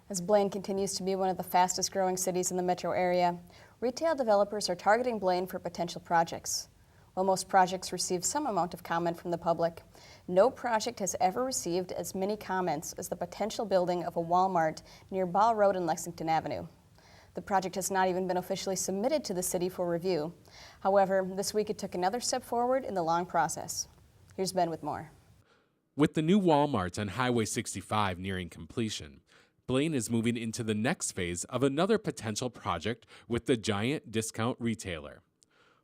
As Blaine continues to be one of the fastest growing cities in the metro area, retail developers are targeting Blaine for potential projects. While most projects receive some amount of comment from the public, no project has ever received as many comments as the potential building of a Wal-Mart near Ball Road and Lexington Avenue. The project has not even been officially submitted to the city for review. However, this week it took another step forward in the long process. Here's Ben with more. With the new Wal-Mart on Highway 65 nearing completion, Blaine is moving into the next phase of another potential project with the giant discount retailer.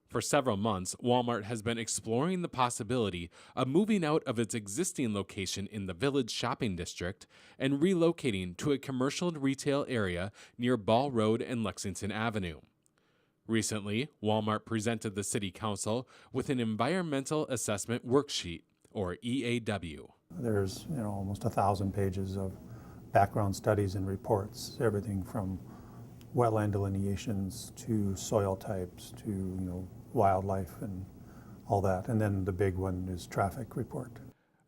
For several months, Wal-Mart has been exploring the possibility of moving out of its existing location in the Village Shopping District and relocating to a commercial retail area near Ball Road and Lexington Avenue. Recently, Wal-Mart presented the City Council with an Environmental Assessment Worksheet, or EAW. There's almost 1,000 pages of background studies and reports, everything from wetland delineations to soil types to wildlife and all that. And then the big one is traffic report.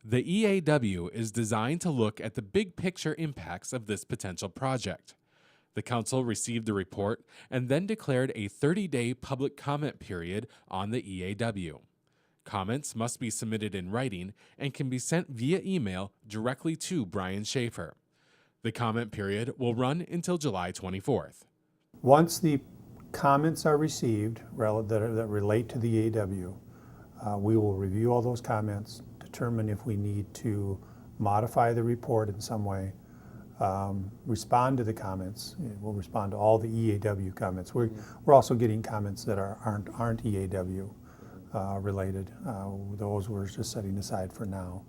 The EAW is designed to look at the big picture impacts of this potential project. The council received the report and then declared a 30-day public comment period on the EAW. Comments must be submitted in writing and can be sent via email directly to Brian Schaefer. The comment period will run until July 24th. Once the comments are received that relate to the EAW, we will review all those comments, determine if we need to modify the report in some way, respond to the comments. We'll respond to all the EAW comments. We're also getting comments that aren't EAW related. Those we're just setting aside for now.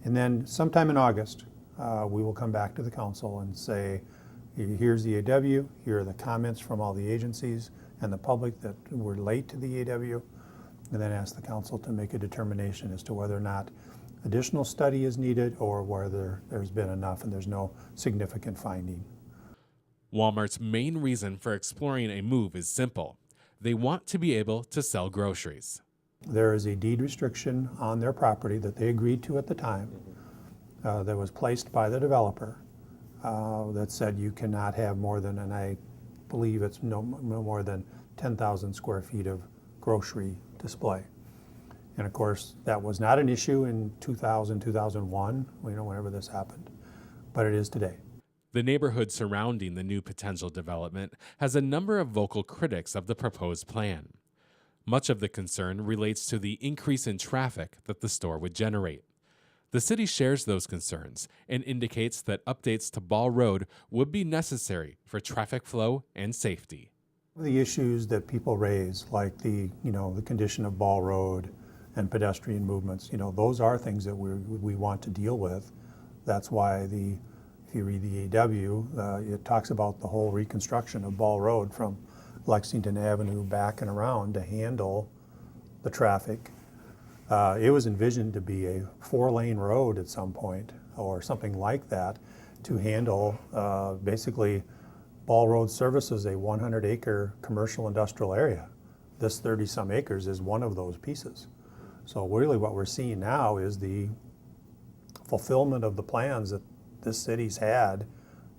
And then sometime in August, we will come back to the council and say, here's the EAW, here are the comments from all the agencies and the public that relate to the EAW, and then ask the council to make a determination as to whether or not additional study is needed or whether there's been enough and there's no significant finding. Walmart's main reason for exploring a move is simple. They want to be able to sell groceries. There is a deed restriction on their property that they agreed to at the time that was placed by the developer that said you cannot have more than, and I believe it's no more than 10,000 square feet of grocery display. And of course, that was not an issue in 2000, 2001, whenever this happened, but it is today. The neighborhood surrounding the new potential development has a number of vocal critics of the proposed plan. Much of the concern relates to the increase in traffic that the store would generate. The city shares those concerns and indicates that updates to Ball Road would be necessary for traffic flow and safety. The issues that people raise, like the condition of Ball Road and pedestrian movements, those are things that we want to deal with. That's why if you read the EAW, it talks about the whole reconstruction of Ball Road from Lexington Avenue back and around to handle the traffic. It was envisioned to be a 4-lane road at some point or something like that to handle basically Ball Road services a 100-acre commercial industrial area. This 30-some acres is one of those pieces. So really what we're seeing now is the fulfillment of the plans that this city's had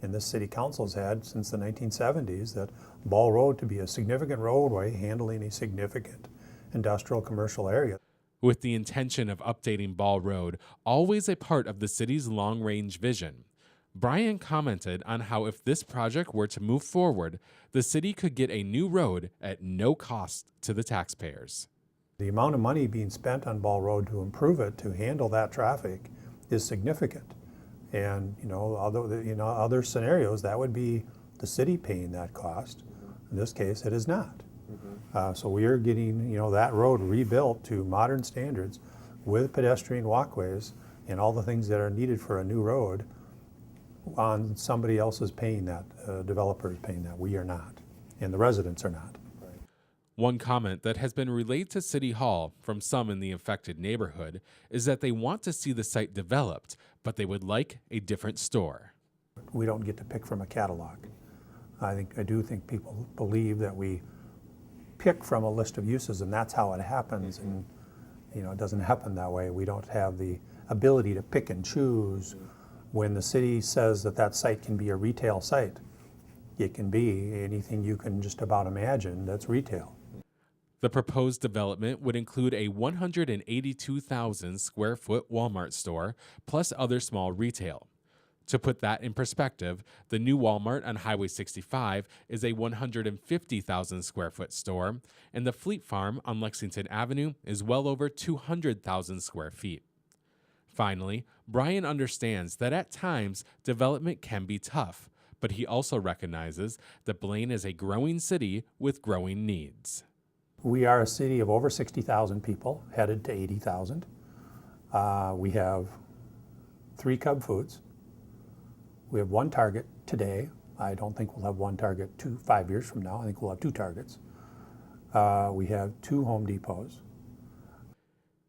and this city council's had since the 1970s, that Ball Road to be a significant roadway handling a significant industrial commercial area. With the intention of updating Ball Road always a part of the city's long-range vision, Brian commented on how if this project were to move forward, the city could get a new road at no cost to the taxpayers. The amount of money being spent on Ball Road to improve it, to handle that traffic, is significant. And other scenarios, that would be the city paying that cost. In this case, it is not. So we are getting that road rebuilt to modern standards with pedestrian walkways and all the things that are needed for a new road on somebody else's paying that, developer is paying that. We are not, and the residents are not. One comment that has been relayed to City Hall from some in the affected neighborhood is that they want to see the site developed, but they would like a different store. We don't get to pick from a catalog. I do think people believe that we pick from a list of uses, and that's how it happens. And it doesn't happen that way. We don't have the ability to pick and choose When the city says that that site can be a retail site, it can be anything you can just about imagine that's retail. The proposed development would include a 182,000 square foot Walmart store plus other small retail. To put that in perspective, the new Walmart on Highway 65 is a 150,000 square foot store, and the Fleet Farm on Lexington Avenue is well over 200,000 square feet. Finally, Brian understands that at times development can be tough, but he also recognizes that Blaine is a growing city with growing needs. We are a city of over 60,000 people, headed to 80,000. We have 3 Cub Foods. We have 1 Target today. I don't think we'll have 1 Target 5 years from now. I think we'll have 2 Targets. We have 2 Home Depots.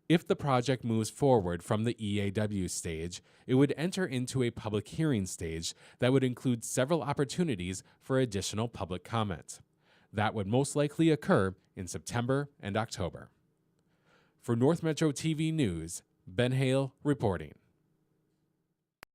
If the project moves forward from the EAW stage, it would enter into a public hearing stage that would include several opportunities for additional public comment. That would most likely occur in September and October. For North Metro TV News, Ben Hale reporting.